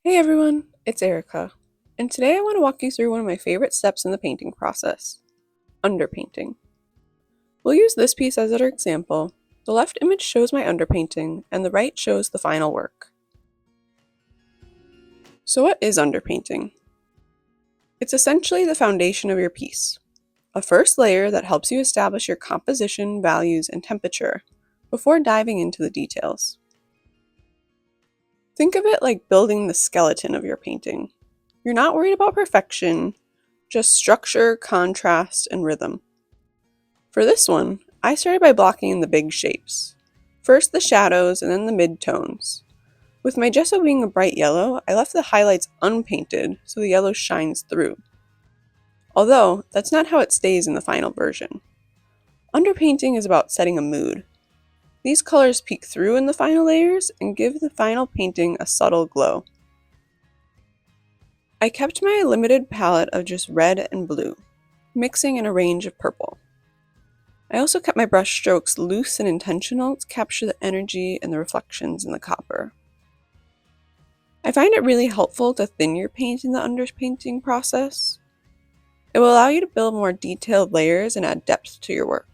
Hey everyone, it's Erica, and today I want to walk you through one of my favorite steps in the painting process, underpainting. We'll use this piece as our example. The left image shows my underpainting, and the right shows the final work. So what is underpainting? It's essentially the foundation of your piece, a first layer that helps you establish your composition, values, and temperature before diving into the details. Think of it like building the skeleton of your painting. You're not worried about perfection, just structure, contrast, and rhythm. For this one, I started by blocking in the big shapes. First the shadows and then the mid-tones. With my gesso being a bright yellow, I left the highlights unpainted so the yellow shines through. Although, that's not how it stays in the final version. Underpainting is about setting a mood. These colors peek through in the final layers and give the final painting a subtle glow. I kept my limited palette of just red and blue, mixing in a range of purple. I also kept my brush strokes loose and intentional to capture the energy and the reflections in the copper. I find it really helpful to thin your paint in the underpainting process. It will allow you to build more detailed layers and add depth to your work.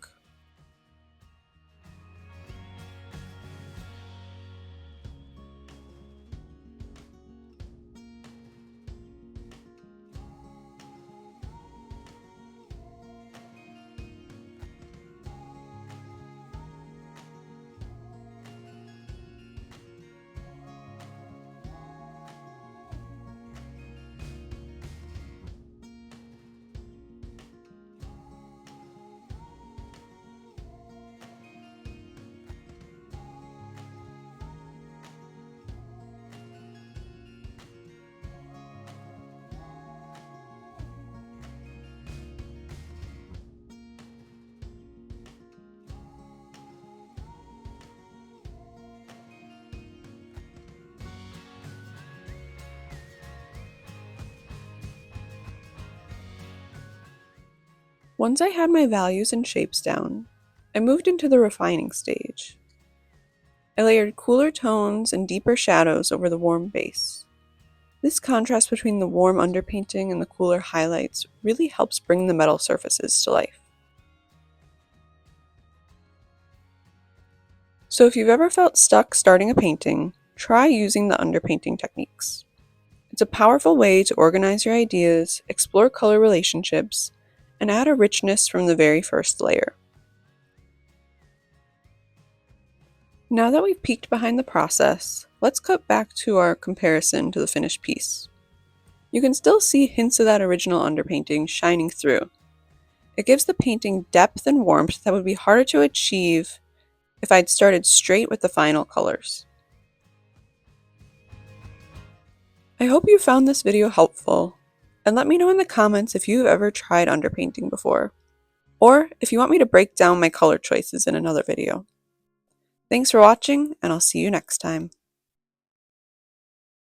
Once I had my values and shapes down, I moved into the refining stage. I layered cooler tones and deeper shadows over the warm base. This contrast between the warm underpainting and the cooler highlights really helps bring the metal surfaces to life. So if you've ever felt stuck starting a painting, try using the underpainting techniques. It's a powerful way to organize your ideas, explore color relationships, and add a richness from the very first layer. Now that we've peeked behind the process, let's cut back to our comparison to the finished piece. You can still see hints of that original underpainting shining through. It gives the painting depth and warmth that would be harder to achieve if I'd started straight with the final colors. I hope you found this video helpful, and let me know in the comments if you've ever tried underpainting before, or if you want me to break down my color choices in another video. Thanks for watching, and I'll see you next time.